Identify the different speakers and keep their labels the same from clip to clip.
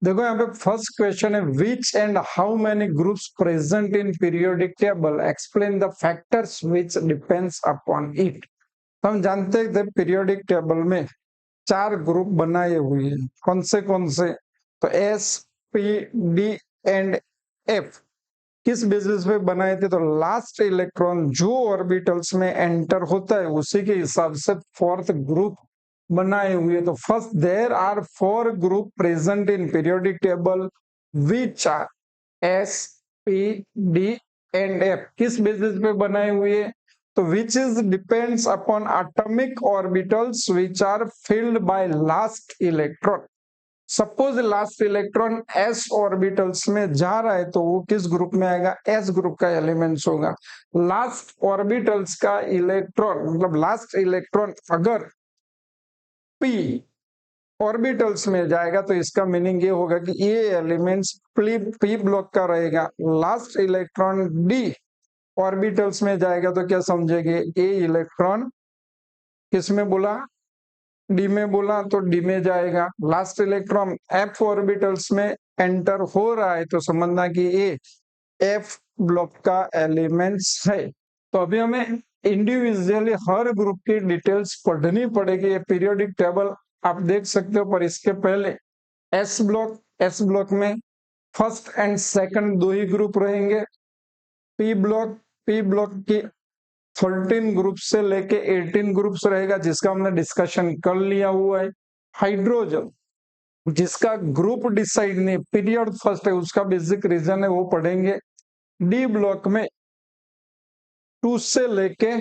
Speaker 1: देखो यहाँ पे फर्स्ट क्वेश्चन है which and how many groups present in periodic table, explain the factors which depends upon it. तो हम जानते थे पीरियोडिक टेबल में 4 ग्रुप बनाए हुए हैं। कौन से? तो S, P, D and F. किस बेसिस पे बनाए थे? तो लास्ट इलेक्ट्रॉन जो ऑर्बिटल्स में एंटर होता है उसी के हिसाब से फोर्थ ग्रुप बनाए हुए। तो first there are 4 group present in periodic table which are S, P, D and F. किस बेसिस पे बनाए हुए? तो which is depends upon atomic orbitals which are filled by last electron. Suppose last electron S orbitals में जा रहा है तो वो किस ग्रुप में आएगा? एस ग्रुप का एलिमेंट्स होगा। लास्ट ऑर्बिटल्स का इलेक्ट्रॉन मतलब लास्ट इलेक्ट्रॉन अगर पी ऑर्बिटल्स में जाएगा तो इसका मीनिंग ये होगा कि ये एलिमेंट्स पी ब्लॉक का रहेगा। लास्ट इलेक्ट्रॉन डी ऑर्बिटल्स में जाएगा तो क्या समझेंगे? ये इलेक्ट्रॉन किस में बोला? डी में बोला तो डी में जाएगा। लास्ट इलेक्ट्रॉन एफ ऑर्बिटल्स में एंटर हो रहा है तो समझना कि ये एफ ब्लॉक का एलिमेंट्स है। तो अभी हमें इंडिविजुअली हर ग्रुप की डिटेल्स पढ़नी पड़ेगी। ये पीरियोडिक टेबल आप देख सकते हो, पर इसके पहले एस ब्लॉक में first and second 2 he group रहेंगे। पी ब्लॉक की 13 ग्रुप से लेके 18 ग्रुप्स रहेगा जिसका हमने डिस्कशन कर लिया हुआ है। हाइड्रोजन जिसका ग्रुप डिसाइड नहीं, पीरियड फर्स्ट है, उसका बेसिक रीजन है, वो पढ़ेंगे। डी ब्लॉक में 2 से लेके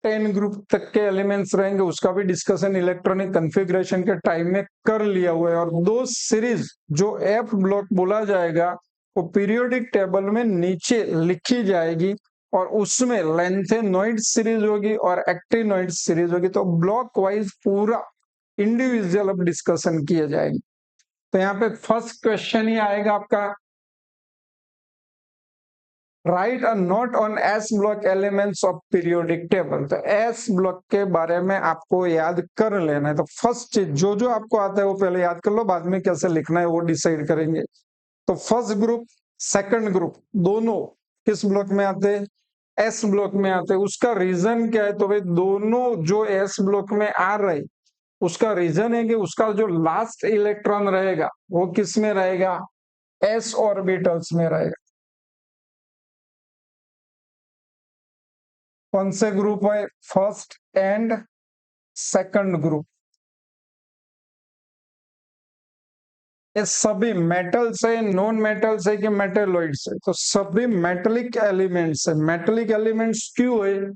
Speaker 1: 10 ग्रुप तक के एलिमेंट्स रहेंगे, उसका भी डिस्कशन इलेक्ट्रॉनिक कॉन्फ़िगरेशन के टाइम में कर लिया हुआ है। और 2 सीरीज जो एफ ब्लॉक बोला जाएगा वो पीरियोडिक टेबल में नीचे लिखी जाएगी और उसमें लेंथेनॉइड सीरीज होगी और एक्टिनॉइड सीरीज होगी। तो ब्लॉक वाइज पूरा इंडिविजुअल अब डिस्कशन किया जाएगा। तो यहाँ पे फर्स्ट क्वेश्चन ही आएगा आपका, right a note on S block elements of periodic table. तो एस ब्लॉक के बारे में आपको याद कर लेना है। तो फर्स्ट चीज जो आपको आता है वो पहले याद कर लो, बाद में कैसे लिखना है वो डिसाइड करेंगे। तो फर्स्ट ग्रुप सेकंड ग्रुप दोनों किस ब्लॉक में आते हैं? एस ब्लॉक में आते हैं। उसका रीजन क्या है? तो भाई दोनों जो एस ब्लॉक में आ रहे उसका रीजन है कि उसका जो लास्ट इलेक्ट्रॉन रहेगा वो किस में रहेगा? एस ऑर्बिटल्स में रहेगा। कौन से ग्रुप है? First and second group. ये सभी मेटल्स है, नॉन मेटल्स है कि मेटेलॉइड्स है? तो सभी मेटेलिक एलिमेंट्स है। मेटेलिक एलिमेंट्स क्यों है?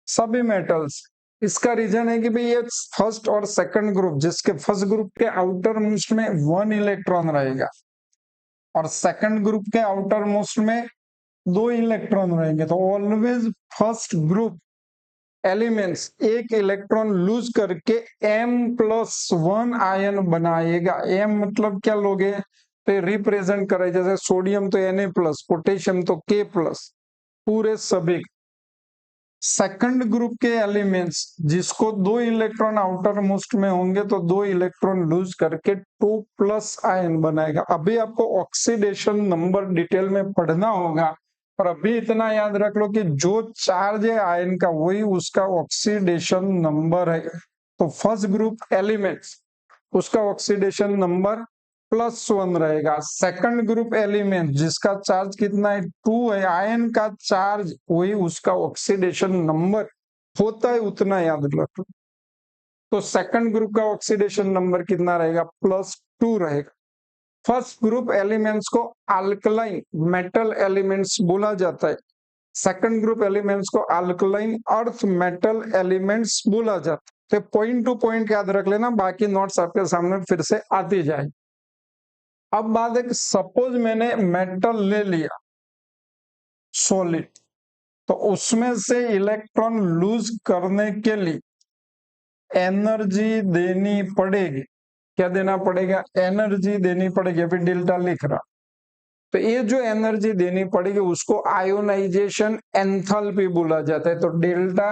Speaker 1: सभी मेटल्स। इसका रीजन है कि भाई ये फर्स्ट और सेकंड ग्रुप, जिसके फर्स्ट ग्रुप के आउटर मोस्ट में 1 इलेक्ट्रॉन रहेगा और सेकंड ग्रुप के आउटर मोस्ट में 2 इलेक्ट्रॉन रहेंगे। तो ऑलवेज फर्स्ट ग्रुप एलिमेंट्स एक इलेक्ट्रॉन लूज करके M+1 आयन बनाएगा। M मतलब क्या लोगे? तो रिप्रेजेंट करे, जैसे सोडियम तो Na+, पोटेशियम तो K+, पूरे सभी। सेकंड ग्रुप के एलिमेंट्स जिसको 2 इलेक्ट्रॉन आउटर मोस्ट में होंगे तो 2 इलेक्ट्रॉन लूज करके 2+ आयन बनाएगा। अभी आपको ऑक्सीडेशन नंबर डिटेल में पढ़ना होगा, और अभी इतना याद रख लो कि जो चार्ज है आयन का वही उसका ऑक्सीडेशन नंबर है। तो फर्स्ट ग्रुप एलिमेंट्स उसका ऑक्सीडेशन नंबर +1 रहेगा। सेकंड ग्रुप एलिमेंट जिसका चार्ज कितना है? 2 है, आयन का चार्ज वही उसका ऑक्सीडेशन नंबर होता है, उतना याद रखो। तो सेकंड ग्रुप का ऑक्सीडेशन नंबर कितना रहेगा? +2 रहेगा। फर्स्ट ग्रुप एलिमेंट्स को अल्कलाइन मेटल एलिमेंट्स बोला जाता है। सेकंड ग्रुप एलिमेंट्स को अल्कलाइन अर्थ मेटल एलिमेंट्स बोला जाता है। तो पॉइंट टू पॉइंट याद रख लेना, बाकी नोट्स आपके सामने फिर से आती जाए। अब बात है कि सपोज मैंने मेटल ले लिया सॉलिड, तो उसमें से इलेक्ट्रॉन लूज करने के लिए एनर्जी देनी पड़ेगी। क्या देना पड़ेगा? एनर्जी देनी पड़ेगी। अभी डेल्टा लिख रहा, तो ये जो एनर्जी देनी पड़ेगी उसको आयोनाइजेशन एंथैल्पी बोला जाता है। तो डेल्टा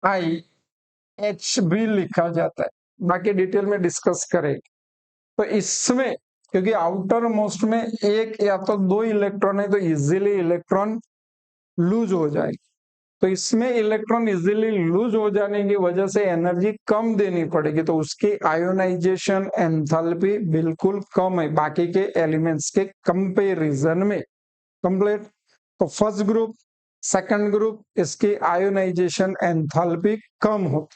Speaker 1: आई एच भी लिखा जाता है। बाकी डिटेल में डिस्कस करेंगे। तो इसमें क्योंकि आउटर मोस्ट में एक या तो दो इलेक्ट्रॉन है तो इजीली इलेक्ट्रॉन लूज हो जाएगी। तो इसमें इलेक्ट्रॉन इजीली लूज हो जाने की वजह से एनर्जी कम देनी पड़ेगी, तो उसकी आयोनाइजेशन एंथैल्पी बिल्कुल कम है बाकी के एलिमेंट्स के कंपैरिजन में। कंप्लीट। तो फर्स्ट ग्रुप सेकंड ग्रुप इसकी आयोनाइजेशन एंथैल्पी कम हो।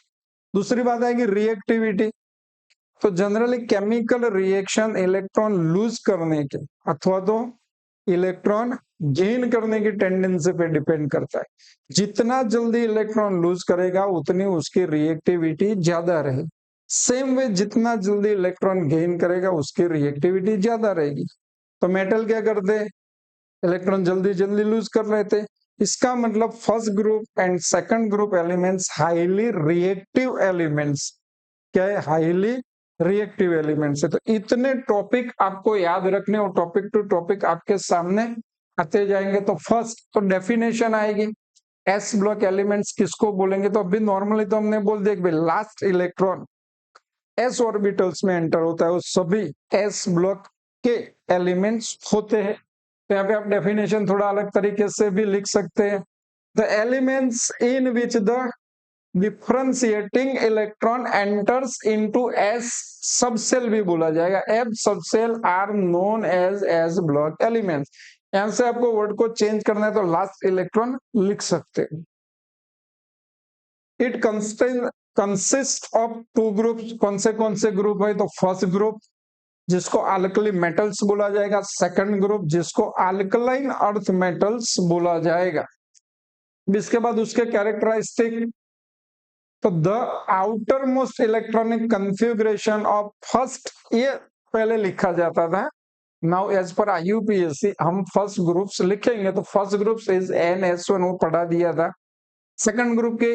Speaker 1: दूसरी बात है कि रिएक्टिविटी। तो generally chemical reaction electron lose करने के अथवा तो इलेक्ट्रॉन गेन करने की टेंडेंसी पे डिपेंड करता है। जितना जल्दी इलेक्ट्रॉन लूज करेगा उतनी उसकी रिएक्टिविटी ज्यादा रहेगी। सेम वे जितना जल्दी इलेक्ट्रॉन गेन करेगा उसकी रिएक्टिविटी ज्यादा रहेगी। तो मेटल क्या करते हैं, इलेक्ट्रॉन जल्दी जल्दी लूज कर रहे थे। इसका मतलब first group and second group elements highly reactive elements. क्या है, हाईली रिएक्टिव एलिमेंट्स है। तो इतने टॉपिक आपको याद रखने और टॉपिक टू टॉपिक आपके सामने आते जाएंगे। तो फर्स्ट तो डेफिनेशन आएगी, एस ब्लॉक एलिमेंट्स किसको बोलेंगे। तो अभी नॉर्मली तो हमने बोल दिया कि भाई लास्ट इलेक्ट्रॉन एस ऑर्बिटल्स में एंटर होता है वो सभी एस ब्लॉक के एलिमेंट्स होते हैं। तो यहाँ पे आप डेफिनेशन थोड़ा अलग तरीके से भी लिख सकते हैं। The elements in which the differentiating electron enters into S subshell भी बोला जाएगा, F subshell are known as block elements. यहां से आपको वर्ड को चेंज करना है तो लास्ट इलेक्ट्रॉन लिख सकते हैं। It consist of two groups. कौन से ग्रुप है, तो फर्स्ट ग्रुप जिसको अल्कली मेटल्स बोला जाएगा, सेकंड ग्रुप जिसको अल्कलाइन अर्थ मेटल्स बोला जाएगा। इसके बाद उसके कैरेक्टरिस्टिक। तो the outer most electronic configuration of first, ये पहले लिखा जाता था। नाउ एज पर IUPAC हम फर्स्ट ग्रुप्स लिखेंगे। तो फर्स्ट ग्रुप्स इज NS1, वो पढ़ा दिया था। सेकंड ग्रुप के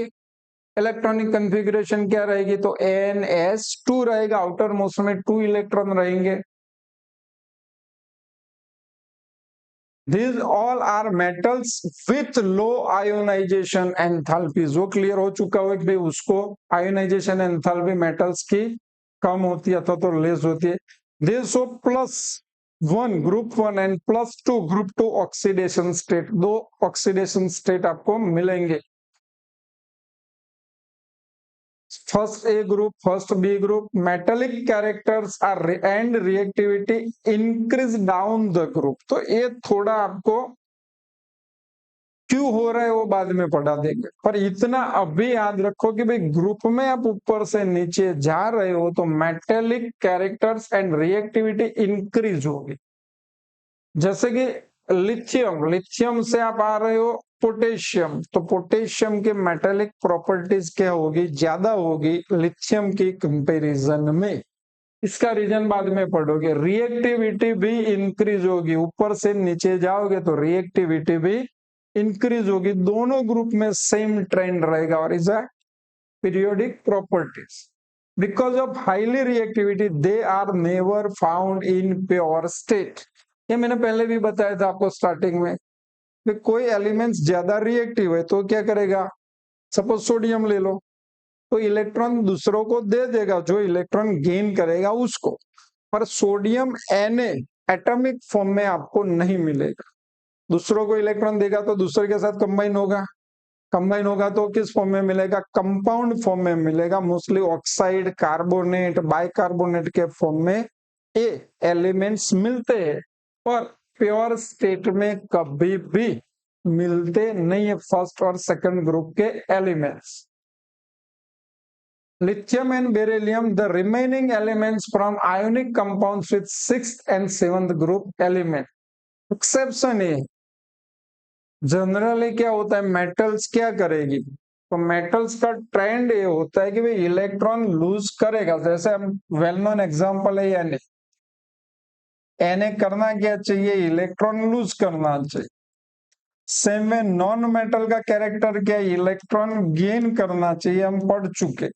Speaker 1: इलेक्ट्रॉनिक कन्फिग्रेशन क्या रहेगी, तो NS2 रहेगा। आउटर मोस्ट में 2 इलेक्ट्रॉन रहेंगे। These all are metals with low ionization enthalpies। वो क्लियर हो चुका हो कि भाई उसको आयोनाइजेशन एंथैल्पी मेटल्स की कम होती है अथवा तो लेस होती है। They show +1 group 1 and +2 group 2 oxidation state. दो ऑक्सीडेशन स्टेट आपको मिलेंगे। First A group, first B group. Metallic characters are and reactivity increase down the group. तो ये थोड़ा आपको क्यों हो रहा है वो बाद में पढ़ा देंगे, पर इतना अभी याद रखो कि भाई ग्रुप में आप ऊपर से नीचे जा रहे हो तो metallic characters and reactivity increase होगी। जैसे कि लिथियम, लिथियम से आप आ रहे हो पोटेशियम, तो पोटेशियम के मेटेलिक प्रॉपर्टीज क्या होगी, ज्यादा होगी लिथियम की कंपैरिजन में। इसका रीजन बाद में पढ़ोगे। रिएक्टिविटी भी इंक्रीज होगी, ऊपर से नीचे जाओगे तो रिएक्टिविटी भी इंक्रीज होगी। दोनों ग्रुप में सेम ट्रेंड रहेगा और is a periodic properties. Because of highly reactivity they are never found in pure state. ये मैंने पहले भी बताया था आपको स्टार्टिंग में कि कोई एलिमेंट्स ज्यादा रिएक्टिव है तो क्या करेगा, सपोज सोडियम ले लो, तो इलेक्ट्रॉन दूसरों को दे देगा जो इलेक्ट्रॉन गेन करेगा उसको, पर सोडियम Na एटॉमिक फॉर्म में आपको नहीं मिलेगा। दूसरों को इलेक्ट्रॉन देगा तो दूसरे के साथ कंबाइन होगा, कंबाइन होगा तो किस फॉर्म में मिलेगा, कंपाउंड फॉर्म में मिलेगा। मोस्टली ऑक्साइड, कार्बोनेट, बाइकार्बोनेट के फॉर्म में ये एलिमेंट्स मिलते हैं, पर प्योर स्टेट में कभी भी मिलते नहीं है फर्स्ट और सेकंड ग्रुप के elements. Lithium and beryllium, the remaining elements from ionic compounds with 6th and 7th group element. Exception है, जनरली क्या होता है, मेटल्स क्या करेगी, तो मेटल्स का ट्रेंड ये होता है कि भाई इलेक्ट्रॉन लूज करेगा। जैसे हम वेल नोन एग्जांपल है Na करना क्या चाहिए, इलेक्ट्रॉन लूज करना चाहिए। सेम में नॉन मेटल का कैरेक्टर क्या है, इलेक्ट्रॉन गेन करना चाहिए, हम पढ़ चुके।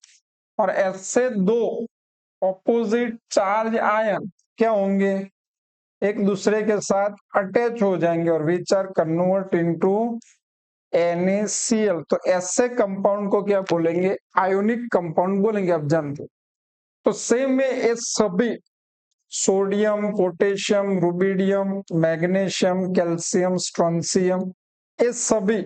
Speaker 1: और ऐसे दो ऑपोजिट चार्ज आयन क्या होंगे, एक दूसरे के साथ अटैच हो जाएंगे और which are convert into NaCl। तो ऐसे कंपाउंड को क्या बोलेंगे, आयोनिक कंपाउंड बोलेंगे। आप जानते तो सेम में ये सभी sodium, potassium, rubidium, magnesium, calcium, strontium, ये सभी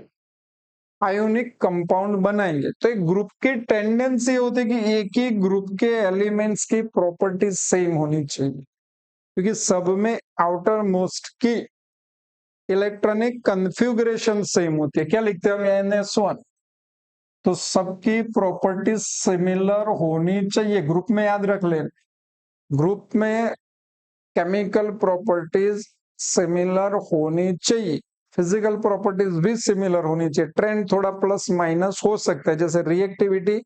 Speaker 1: आयोनिक कंपाउंड बनाएंगे। तो एक ग्रुप की टेंडेंसी होती है कि एक ही ग्रुप के एलिमेंट्स की प्रॉपर्टीज सेम होनी चाहिए, क्योंकि सब में आउटर मोस्ट की इलेक्ट्रॉनिक कन्फ्यूगरेशन सेम होती है। क्या लिखते हैं हम, NS1, तो सबकी प्रॉपर्टीज सिमिलर होनी चाहिए। ग्रुप में याद रख लें, ग्रुप में केमिकल प्रॉपर्टीज सिमिलर होनी चाहिए, फिजिकल प्रॉपर्टीज भी सिमिलर होनी चाहिए। ट्रेंड थोड़ा प्लस माइनस हो सकता है, जैसे रिएक्टिविटी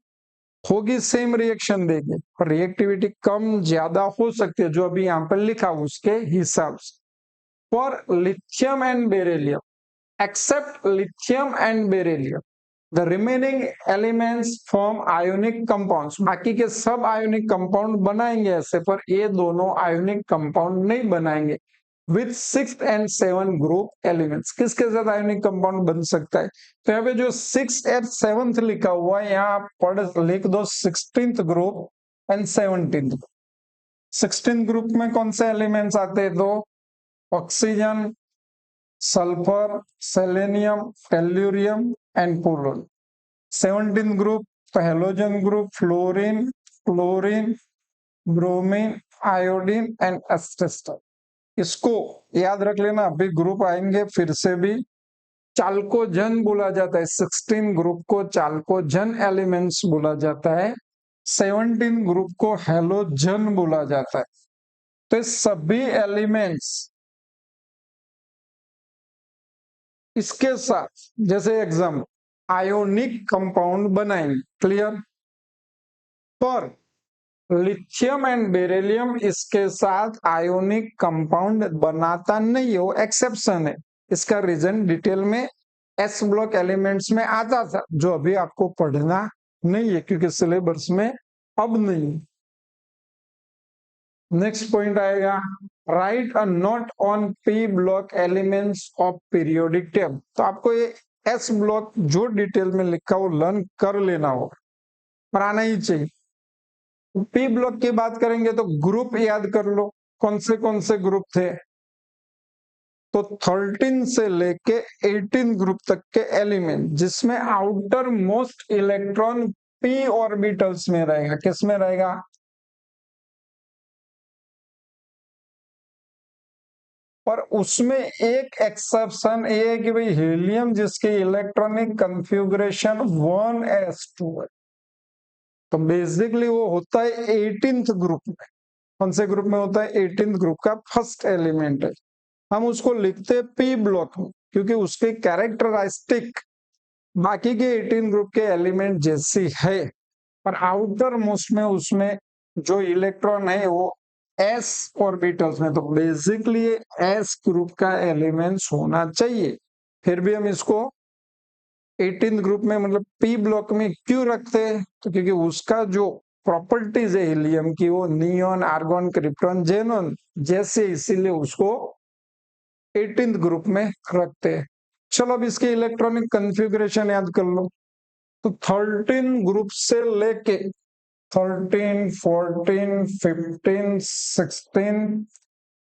Speaker 1: होगी सेम रिएक्शन देगी, और रिएक्टिविटी कम ज्यादा हो सकती है, जो अभी यहाँ पर लिखा उसके हिसाब से। For lithium and beryllium, except lithium and beryllium, the remaining elements form ionic compounds, बाकी के सब आयोनिक कंपाउंड बनाएंगे ऐसे, पर ये दोनों आयोनिक कंपाउंड नहीं बनाएंगे। विथ 6 and 7 ग्रुप एलिमेंट्स, किसके साथ आयोनिक कंपाउंड बन सकता है? तो यहाँ पे जो 6 और 7 लिखा हुआ है, यहाँ आप पढ़ लिख दो 16th group and 17th। 16th group में कौन से एलिमेंट्स आते हैं? तो oxygen, sulphur, selenium, tellurium and polonium. 17th group halogen group, fluorine, chlorine, bromine, iodine and asbestos. इसको याद रख लेना, अभी ग्रुप आएंगे फिर से भी। चाल्कोजन बोला जाता है 16 ग्रुप को, चाल्कोजन एलिमेंट्स बोला जाता है। 17 ग्रुप को हैलोजन बोला जाता है। तो सभी एलिमेंट्स इसके साथ, जैसे एग्जाम, आयोनिक कंपाउंड बनाएंगे। क्लियर? पर लिथियम एंड बेरिलियम इसके साथ आयोनिक कंपाउंड बनाता नहीं है, वो एक्सेप्शन है। इसका रीजन डिटेल में एस ब्लॉक एलिमेंट्स में आता था, जो अभी आपको पढ़ना नहीं है क्योंकि सिलेबस में अब नहीं। नेक्स्ट पॉइंट आएगा, right a note on P block elements of periodic table. तो आपको ये एस ब्लॉक जो डिटेल में लिखा हो लर्न कर लेना होगा, पर आना ही चाहिए। पी ब्लॉक की बात करेंगे तो ग्रुप याद कर लो, कौन से ग्रुप थे? तो 13 से लेके 18 ग्रुप तक के एलिमेंट, जिसमें outer most electron P orbitals में रहेगा। किस में रहेगा? पर उसमें एक एक्सेप्शन ये है कि भाई हीलियम, जिसकी इलेक्ट्रॉनिक कंफिगरेशन 1s2 है, तो बेसिकली वो होता है 18th ग्रुप में। कौन से ग्रुप में होता है? 18th ग्रुप का फर्स्ट एलिमेंट है। हम उसको लिखते हैं पी ब्लॉक में, क्योंकि उसकी कैरेक्टरिस्टिक बाकी के 18 ग्रुप के एलिमेंट जैसी है, पर आउटर मोस्ट में उसमें जो इलेक्ट्रॉन है वो एस ऑर्बिटल्स में, तो बेसिकली एस ग्रुप का एलिमेंट्स होना चाहिए। फिर भी हम इसको 18th ग्रुप में मतलब पी ब्लॉक में क्यों रखते हैं? तो क्योंकि उसका जो प्रॉपर्टीज है हीलियम की, वो नियॉन, आर्गॉन, क्रिप्टॉन, जेनॉन जैसे, इसीलिए उसको 18th ग्रुप में रखते हैं। चलो अब इसके इलेक्ट्रॉनिक कन्फिगरेशन याद कर लो। तो 13 ग्रुप से लेके 13, 14, 15, 16,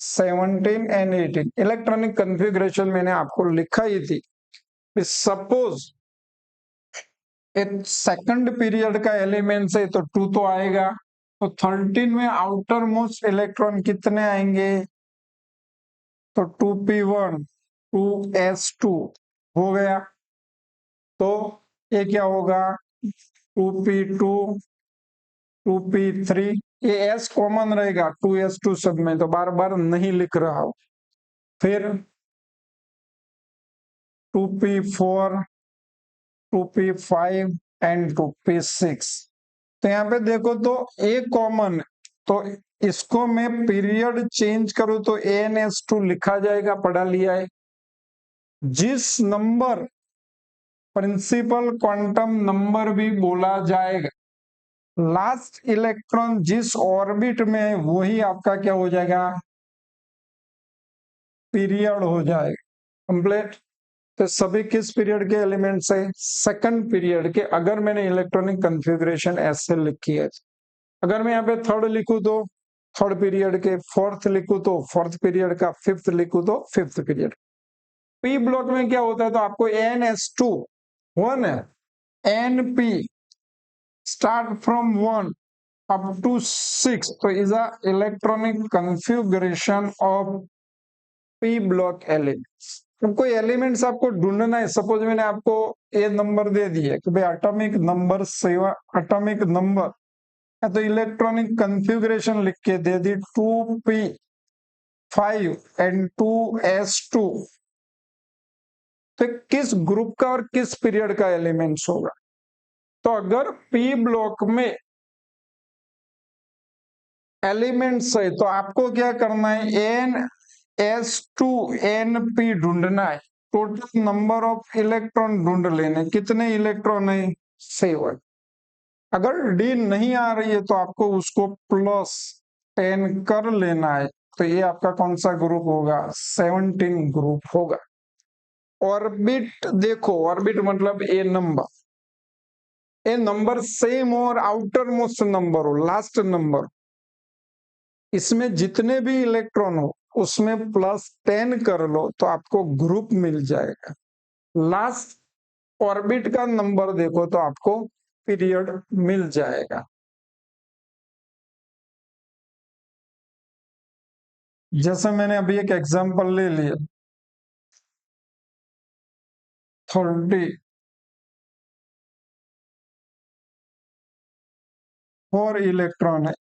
Speaker 1: 17 एंड 18 इलेक्ट्रॉनिक कन्फिगरेशन मैंने आपको लिखा ही थी। सपोज एक सेकंड पीरियड का एलिमेंट है तो 2 तो आएगा। तो 13 में आउटर मोस्ट इलेक्ट्रॉन कितने आएंगे? तो 2p1, 2s2 हो गया। तो ये क्या होगा? 2p2, 2p3, ये s कॉमन रहेगा 2s2 सब में, तो बार बार नहीं लिख रहा हूं। फिर 2p4, 2p5 एंड 2p6। तो यहाँ पे देखो तो ए कॉमन, तो इसको मैं पीरियड चेंज करूं तो AnS2 लिखा जाएगा, पढ़ा लिया है। जिस नंबर प्रिंसिपल क्वांटम नंबर भी बोला जाएगा, लास्ट इलेक्ट्रॉन जिस ऑर्बिट में है वही आपका क्या हो जाएगा? पीरियड हो जाएगा कंप्लीट। तो सभी किस पीरियड के एलिमेंट्स है? सेकंड पीरियड के। अगर मैंने इलेक्ट्रॉनिक कन्फिगरेशन ऐसे लिखी है, अगर मैं यहाँ पे थर्ड लिखूं तो थर्ड पीरियड के, फोर्थ लिखूं तो फोर्थ पीरियड का, फिफ्थ लिखूं तो फिफ्थ पीरियड। पी ब्लॉक में क्या होता है, तो आपको NS2 1 है, NP start from 1 up to 6, तो is a electronic configuration of P block elements. कोई एलिमेंट्स आपको ढूंढना है, सपोज मैंने आपको ये नंबर दे दिया कि भाई एटॉमिक नंबर सेवा, एटॉमिक नंबर है, तो इलेक्ट्रॉनिक कॉन्फ़िगरेशन लिख के दे दी 2p5 एंड 2s2, तो किस ग्रुप का और किस पीरियड का एलिमेंट्स होगा। तो अगर पी ब्लॉक में एलिमेंट्स है तो आपको क्या करना है, NS2NP ढूंढना है, टोटल नंबर ऑफ इलेक्ट्रॉन ढूंढ लेने, कितने इलेक्ट्रॉन है 7। अगर डी नहीं आ रही है तो आपको उसको +10 कर लेना है, तो ये आपका कौन सा ग्रुप होगा, 17 ग्रुप होगा। ऑर्बिट देखो, ऑर्बिट मतलब ए नंबर सेम और आउटर मोस्ट नंबर हो, लास्ट नंबर, इसमें जितने भी इलेक्ट्रॉन हो उसमें +10 कर लो तो आपको ग्रुप मिल जाएगा। लास्ट ऑर्बिट का नंबर देखो तो आपको पीरियड मिल जाएगा। जैसे मैंने अभी एक एग्जांपल ले लिया, 34 इलेक्ट्रॉन है,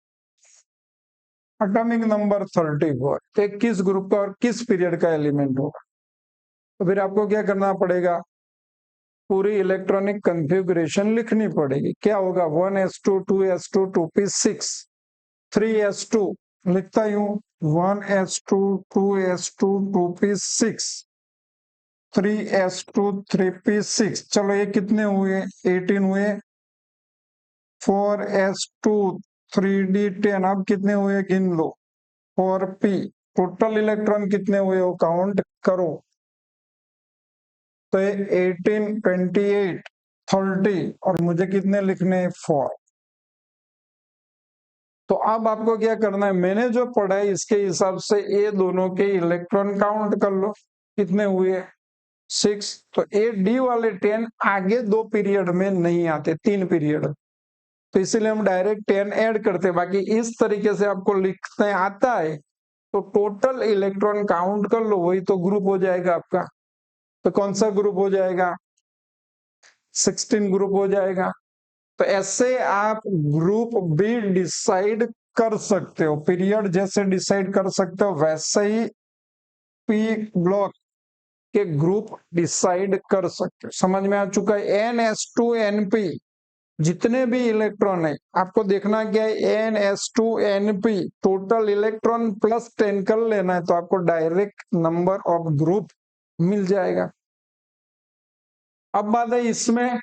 Speaker 1: एटॉमिक नंबर 34, तो किस ग्रुप का और किस पीरियड का एलिमेंट होगा। तो फिर आपको क्या करना पड़ेगा, पूरी इलेक्ट्रॉनिक कॉन्फ़िगरेशन लिखनी पड़ेगी। क्या होगा, 1s2 2s2 2p6 3s2, लिखता हूं 1s2 2s2 2p6 3s2 3p6, चलो ये कितने हुए, 18 हुए। 4s2 3d10, अब कितने हुए गिन लो, 4p। टोटल इलेक्ट्रॉन कितने हुए वो काउंट करो, तो ये 18 28 30, और मुझे कितने लिखने हैं 4। तो अब आपको क्या करना है, मैंने जो पढ़ा है इसके हिसाब से ये दोनों के इलेक्ट्रॉन काउंट कर लो, कितने हुए 6। तो ए डी वाले 10 आगे 2 पीरियड में नहीं आते, 3 पीरियड, तो इसीलिए हम डायरेक्ट 10 ऐड करते हैं। बाकी इस तरीके से आपको लिखते आता है तो टोटल इलेक्ट्रॉन काउंट कर लो, वही तो ग्रुप हो जाएगा आपका। तो कौन सा ग्रुप हो जाएगा, 16 ग्रुप हो जाएगा। तो ऐसे आप ग्रुप भी डिसाइड कर सकते हो, पीरियड जैसे डिसाइड कर सकते हो वैसे ही पी ब्लॉक के ग्रुप डिसाइड कर सकते हो। समझ में आ चुका है। NS2NP जितने भी इलेक्ट्रॉन है आपको देखना क्या है, NS2NP टोटल इलेक्ट्रॉन +10 कर लेना है, तो आपको डायरेक्ट नंबर ऑफ ग्रुप मिल जाएगा। अब बात है इसमें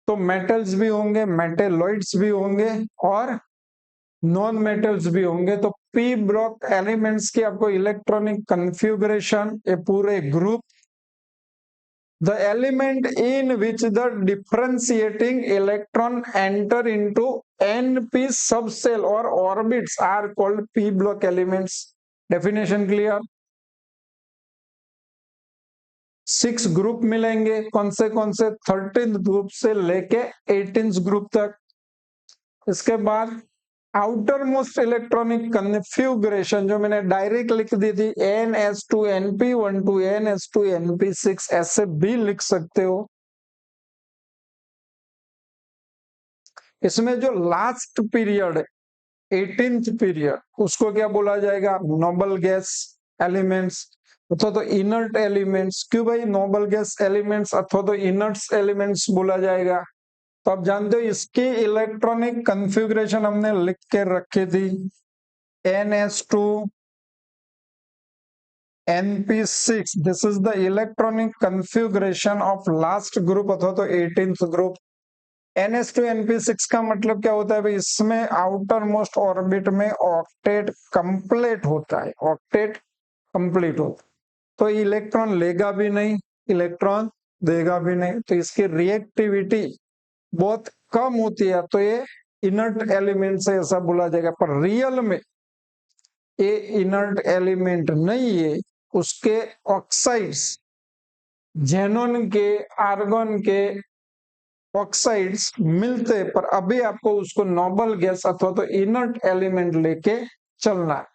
Speaker 1: तो मेटल्स भी होंगे, मेटेलॉइड्स भी होंगे और नॉन मेटल्स भी होंगे। तो पी ब्लॉक एलिमेंट्स की आपको इलेक्ट्रॉनिक कॉन्फ़िगरेशन, ये पूरे group, the element in which the differentiating electron enter into NP subcell or orbits are called p block elements. Definition clear। 6 group मिलेंगे, कौन से 13th ग्रुप से लेके 18th ग्रुप तक। इसके बाद आउटर मोस्ट इलेक्ट्रॉनिक कन्फ्यूगरेशन जो मैंने डायरेक्ट लिख दी थी, NS2NP1 to NS2NP6, ऐसे भी लिख सकते हो। इसमें जो लास्ट पीरियड है 18th पीरियड, उसको क्या बोला जाएगा, नोबल गैस एलिमेंट्स अथवा तो इनर्ट एलिमेंट्स। क्यों भाई नोबल गैस एलिमेंट्स अथवा तो इनर्ट एलिमेंट्स बोला जाएगा, तो आप जानते हो इसकी इलेक्ट्रॉनिक कॉन्फ़िगरेशन हमने लिख के रखी थी, NS2 NP6, this is the electronic configuration of last group अथवा तो 18th ग्रुप। NS2 NP6 का मतलब क्या होता है भाई, इसमें आउटर मोस्ट ऑर्बिट में ऑक्टेट कंप्लीट होता है, ऑक्टेट कंप्लीट होता है, तो इलेक्ट्रॉन लेगा भी नहीं, इलेक्ट्रॉन देगा भी नहीं, तो इसकी रिएक्टिविटी बहुत कम होती है, तो ये इनर्ट एलिमेंट से ऐसा बोला जाएगा, पर रियल में ये इनर्ट एलिमेंट नहीं है। उसके ऑक्साइड्स, जेनोन के, आर्गन के ऑक्साइड्स मिलते, पर अभी आपको उसको नोबल गैस अथवा तो इनर्ट एलिमेंट लेके चलना है।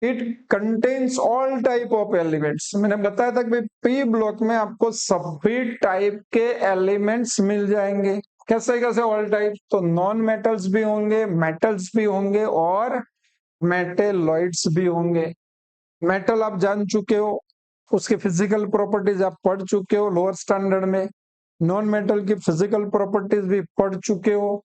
Speaker 1: It contains all type of elements. मैंने बताया था कि पी ब्लॉक में आपको सभी टाइप के एलिमेंट्स मिल जाएंगे। कैसे कैसे ऑल टाइप? तो नॉन मेटल्स भी होंगे, मेटल्स भी होंगे और मेटेलॉइड्स भी होंगे। मेटल आप जान चुके हो, उसकी फिजिकल प्रॉपर्टीज आप पढ़ चुके हो लोअर स्टैंडर्ड में। नॉन मेटल की फिजिकल प्रॉपर्टीज भी पढ़ चुके हो।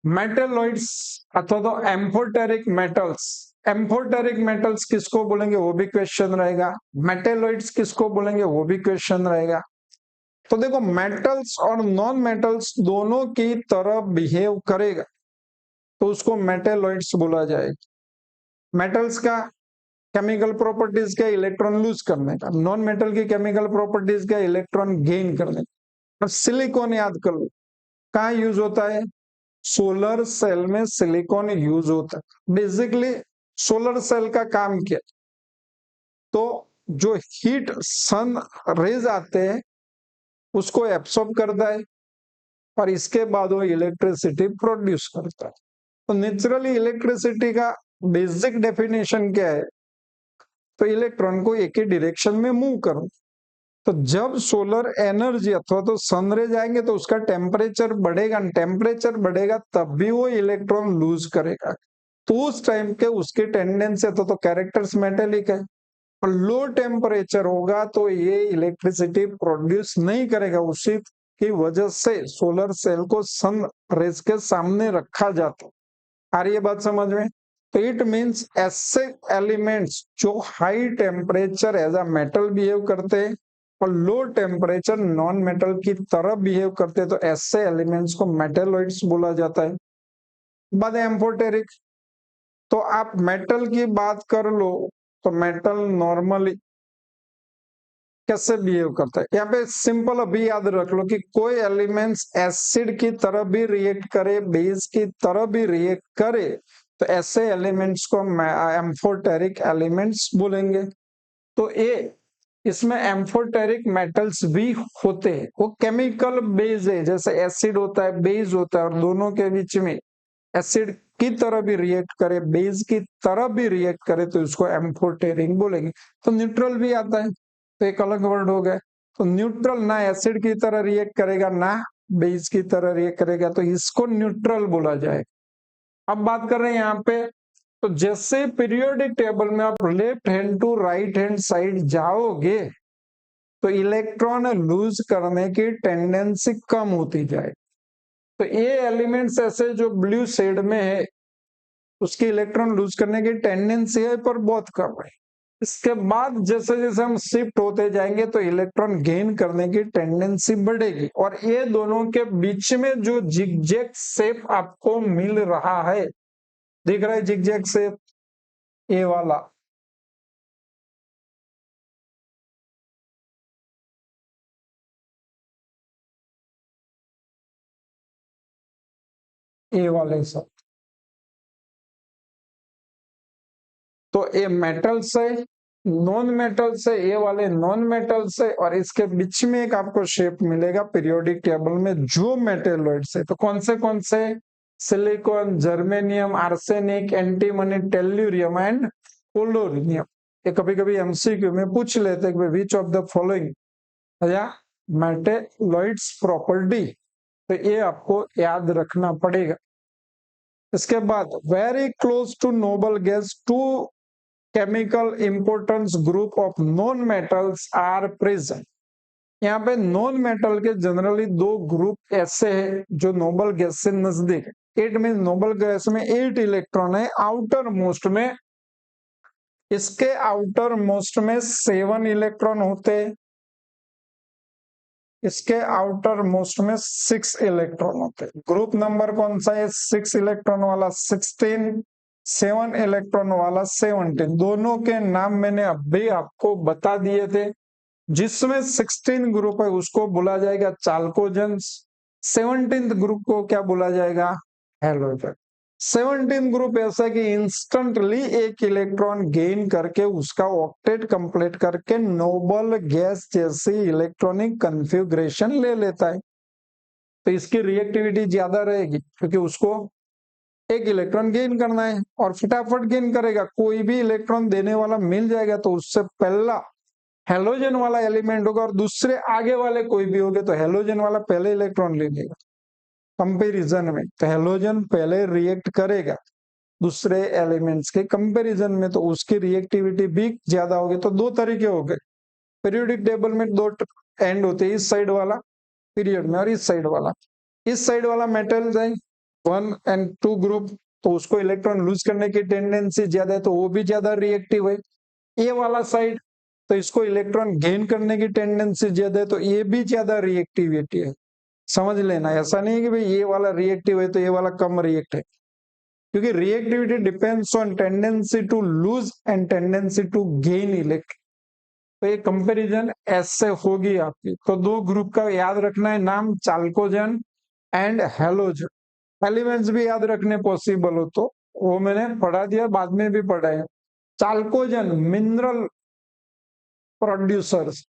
Speaker 1: मेटेलॉइड्स अथवा तो एम्फोटेरिक मेटल्स, एम्फोटेरिक मेटल्स किसको बोलेंगे वो भी क्वेश्चन रहेगा। मेटेलॉइड्स किसको बोलेंगे वो भी क्वेश्चन रहेगा। तो देखो, मेटल्स और नॉन मेटल्स दोनों की तरह बिहेव करेगा तो उसको मेटेलॉइड्स बोला जाएगा। मेटल्स का केमिकल प्रॉपर्टीज क्या? इलेक्ट्रॉन लूज करने का। नॉन मेटल की केमिकल प्रॉपर्टीज क्या? इलेक्ट्रॉन गेन करने का। सिलिकॉन याद कर लो, कहाँ यूज होता है? सोलर सेल में सिलिकॉन यूज होता है। बेसिकली सोलर सेल का काम क्या? तो जो हीट सन रेज आते हैं उसको एब्सॉर्ब करता है और इसके बाद वो इलेक्ट्रिसिटी प्रोड्यूस करता है। तो नेचुरली इलेक्ट्रिसिटी का बेसिक डेफिनेशन क्या है? तो इलेक्ट्रॉन को एक ही डायरेक्शन में मूव करो। तो जब सोलर एनर्जी अथवा तो सनरेज आएंगे तो उसका टेम्परेचर बढ़ेगा, टेम्परेचर बढ़ेगा तब भी वो इलेक्ट्रॉन लूज करेगा। तो उस टाइम के उसकी टेंडेंसी तो कैरेक्टर्स मेटेलिक है। और लो टेम्परेचर होगा तो ये इलेक्ट्रिसिटी प्रोड्यूस नहीं करेगा। उसी की वजह से सोलर सेल को सन रेज के सामने रखा जाता है। आ रही है बात समझ में? तो इट मीन्स ऐसे एलिमेंट्स जो high temperature as a metal behave करते हैं और लो टेम्परेचर नॉन मेटल की तरह बिहेव करते हैं, तो ऐसे एलिमेंट्स को मेटेलॉइड्स बोला जाता है। बाद एम्फोटेरिक, तो आप मेटल की बात कर लो तो मेटल नॉर्मली कैसे बिहेव करता है? यहाँ पे सिंपल अभी याद रख लो कि कोई एलिमेंट्स एसिड की तरह भी रिएक्ट करे, बेस की तरह भी रिएक्ट करे, तो ऐसे एलिमेंट्स को एम्फोटेरिक एलिमेंट्स बोलेंगे। तो ये इसमें एम्फोटेरिक मेटल्स भी होते हैं। वो केमिकल बेस है, जैसे एसिड होता है, बेस होता है, और दोनों के बीच में एसिड की तरह भी रिएक्ट करे, बेस की तरह भी रिएक्ट करे, तो इसको एम्फोटेरिक बोलेंगे। तो न्यूट्रल भी आता है, तो एक अलग वर्ड हो गया। तो न्यूट्रल ना एसिड की तरह रिएक्ट करेगा ना बेस की तरह रिएक्ट करेगा, तो इसको न्यूट्रल बोला जाए। अब बात कर रहे हैं यहाँ पे, तो जैसे पीरियोडिक टेबल में आप left hand to right hand side जाओगे तो इलेक्ट्रॉन लूज करने की टेंडेंसी कम होती जाए। तो ये एलिमेंट्स ऐसे जो ब्लू शेड में है उसकी इलेक्ट्रॉन लूज करने की टेंडेंसी है पर बहुत कम है। इसके बाद जैसे जैसे हम शिफ्ट होते जाएंगे तो इलेक्ट्रॉन गेन करने की टेंडेंसी बढ़ेगी। और ये दोनों के बीच में जो जिगजैग शेप आपको मिल रहा है, दिख रहा है जिगजैग शेप, ये वाला, ये वाले सब, तो ये मेटल से, नॉन मेटल से, ये वाले नॉन मेटल से, और इसके बीच में एक आपको शेप मिलेगा पीरियोडिक टेबल में जो मेटेलॉइड्स है। तो कौन से? Silicon, germanium, arsenic, antimony, tellurium and polonium. ये कभी कभी एमसीक्यू में पूछ लेते हैं विच ऑफ द फॉलोइंग या मेटेलॉइड्स प्रॉपर्टी, तो ये आपको याद रखना पड़ेगा। इसके बाद very close to noble gas to chemical importance group of non metals are present. यहाँ पे नॉन मेटल के जनरली दो ग्रुप ऐसे हैं जो नोबल गैस से नजदीक है। 8 मीन नोबल गैस में 8 इलेक्ट्रॉन है, आउटर मोस्ट में, इसके आउटर मोस्ट में 7 इलेक्ट्रॉन होते हैं, इसके आउटर मोस्ट में 6 इलेक्ट्रॉन होते हैं। ग्रुप नंबर कौन सा है? 6 इलेक्ट्रॉन वाला 16, 7 इलेक्ट्रॉन वाला 17। दोनों के नाम मैंने अभी आपको बता दिए थे। जिसमें 16 ग्रुप है उसको बोला जाएगा चाल्कोजेंस, 17th ग्रुप को क्या बोला जाएगा? हेलोजन। 17th ग्रुप ऐसा कि इंस्टेंटली एक इलेक्ट्रॉन गेन करके उसका ऑक्टेट कंप्लीट करके नोबल गैस जैसी इलेक्ट्रॉनिक कन्फिग्रेशन ले लेता है। तो इसकी रिएक्टिविटी ज्यादा रहेगी क्योंकि उसको एक इलेक्ट्रॉन गेन करना है और फटाफट गेन करेगा। कोई भी इलेक्ट्रॉन देने वाला मिल जाएगा तो उससे पहला हेलोजन वाला एलिमेंट होगा और दूसरे आगे वाले कोई भी होंगे तो हेलोजन वाला पहले इलेक्ट्रॉन ले लेगा कंपेरिजन में। तो हेलोजन पहले रिएक्ट करेगा दूसरे एलिमेंट्स के कंपैरिजन में, तो उसकी रिएक्टिविटी भी ज्यादा होगी। तो दो तरीके हो गए पीरियोडिक टेबल में, दो एंड होते हैं, इस साइड वाला पीरियड में और इस साइड वाला। इस साइड वाला मेटल है 1 और 2 ग्रुप, तो उसको इलेक्ट्रॉन लूज करने की टेंडेंसी ज्यादा है तो वो भी ज्यादा रिएक्टिव है। ये वाला साइड तो इसको इलेक्ट्रॉन गेन करने की टेंडेंसी ज्यादा है तो ये भी ज्यादा रिएक्टिविटी है। समझ लेना, ऐसा नहीं है कि भाई ये वाला रिएक्टिव है तो ये वाला कम रिएक्ट है, क्योंकि reactivity depends on tendency to lose and tendency to gain electron. तो ये कंपैरिजन ऐसे होगी आपकी। तो दो ग्रुप का याद रखना है नाम, चाल्कोजन एंड हेलोजन। एलिमेंट्स भी याद रखने पॉसिबल हो तो वो मैंने पढ़ा दिया, बाद में भी पढ़ा है। चाल्कोजन मिनरल प्रोड्यूसर्स,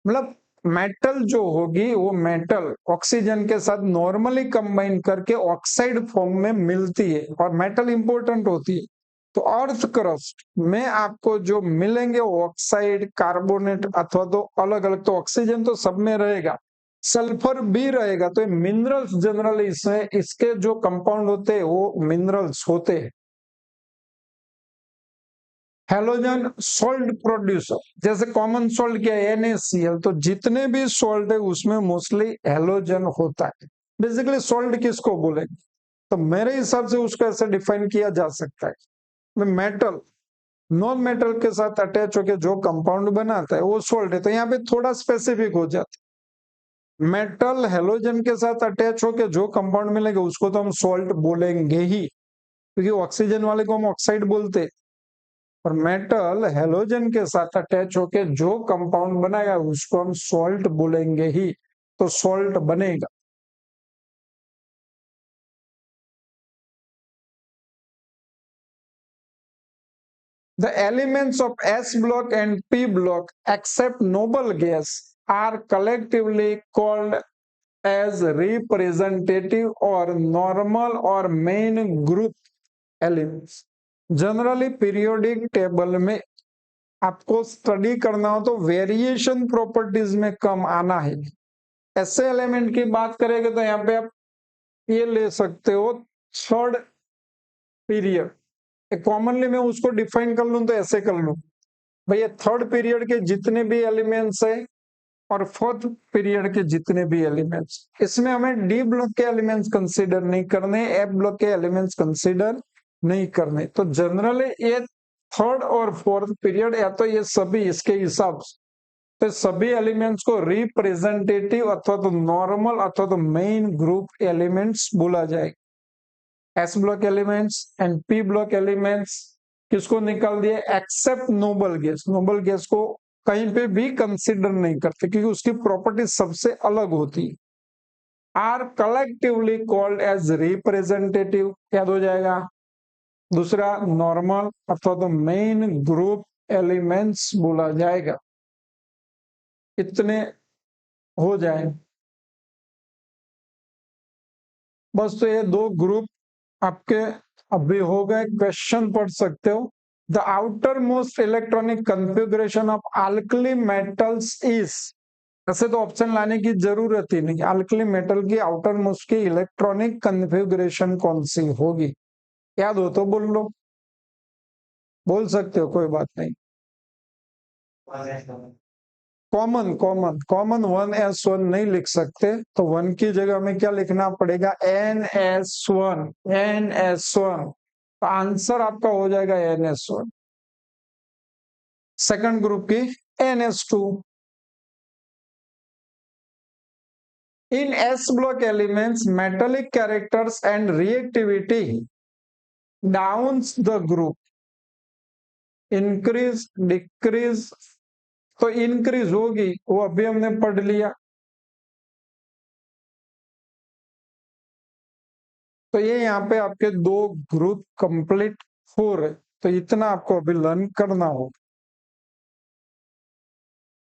Speaker 1: मतलब मेटल जो होगी वो मेटल ऑक्सीजन के साथ नॉर्मली कंबाइन करके ऑक्साइड फॉर्म में मिलती है और मेटल इंपॉर्टेंट होती है। तो अर्थ क्रस्ट में आपको जो मिलेंगे वो ऑक्साइड, कार्बोनेट अथवा तो अलग अलग, तो ऑक्सीजन तो सब में रहेगा, सल्फर भी रहेगा। तो मिनरल्स जनरली इसमें इसके जो कंपाउंड होते हैं वो मिनरल्स होते हैं। हेलोजन सॉल्ट प्रोड्यूसर, जैसे कॉमन सॉल्ट क्या है NaCl, तो जितने भी सॉल्ट है उसमें मोस्टली हेलोजन होता है। बेसिकली सॉल्ट किसको बोलेंगे, तो मेरे हिसाब से उसको ऐसे डिफाइन किया जा सकता है मेटल नॉन मेटल के साथ अटैच होकर जो कंपाउंड बनाता है वो सॉल्ट है। तो यहाँ पे थोड़ा स्पेसिफिक हो जाता है, मेटल हेलोजन के साथ अटैच होकर जो कंपाउंड मिलेगा उसको तो हम सॉल्ट बोलेंगे ही, क्योंकि ऑक्सीजन वाले को हम ऑक्साइड बोलते हैं। और मेटल हेलोजन के साथ अटैच होके जो कंपाउंड बनाएगा उसको हम सॉल्ट बोलेंगे ही, तो सॉल्ट बनेगा। The elements of S block and P block except noble gas are collectively called as representative or normal or main group elements. Generally periodic table में आपको स्टडी करना हो तो वेरिएशन प्रॉपर्टीज में कम आना है। ऐसे एलिमेंट की बात करेंगे तो यहाँ पे आप ये ले सकते हो थर्ड पीरियड। कॉमनली मैं उसको डिफाइन कर लूं तो ऐसे कर लूं, भैया थर्ड पीरियड के जितने भी एलिमेंट्स है और फोर्थ पीरियड के जितने भी एलिमेंट्स, इसमें हमें डी ब्लॉक के एलिमेंट्स कंसीडर नहीं करने, एफ ब्लॉक के एलिमेंट्स कंसीडर नहीं करने। तो जनरली ये थर्ड और फोर्थ पीरियड या तो ये सभी इसके हिसाब से तो सभी एलिमेंट्स को रिप्रेजेंटेटिव अथवा तो नॉर्मल अथवा तो मेन ग्रुप एलिमेंट्स बोला जाएगा। S block elements and P block elements किसको निकाल दिए, except noble gas. Noble gas को कहीं पे भी कंसिडर नहीं करते क्योंकि उसकी प्रॉपर्टी सबसे अलग होती है। Are collectively called as representative, याद हो जाएगा। दूसरा नॉर्मल अथवा तो मेन ग्रुप एलिमेंट्स बोला जाएगा। इतने हो जाए बस। तो ये दो ग्रुप आपके अभी हो गए। क्वेश्चन पढ़ सकते हो। The outer most electronic configuration of alkali metals is, ऐसे तो ऑप्शन लाने की जरूरत ही नहीं, अल्कली मेटल की आउटर मोस्ट की इलेक्ट्रॉनिक कन्फिग्रेशन कौन सी होगी, याद हो तो बोल लो, बोल सकते हो कोई बात नहीं। कॉमन कॉमन कॉमन 1s1 नहीं लिख सकते, तो 1 की जगह में क्या लिखना पड़ेगा, NS1। NS1 तो आंसर आपका हो जाएगा NS1। सेकंड ग्रुप की NS2। In S block elements metallic characters and reactivity downs the group, increase decrease। तो इंक्रीज होगी वो अभी हमने पढ़ लिया, तो ये यहाँ पे आपके 2 ग्रुप कंप्लीट हो रहे, तो इतना आपको अभी लर्न करना होगा।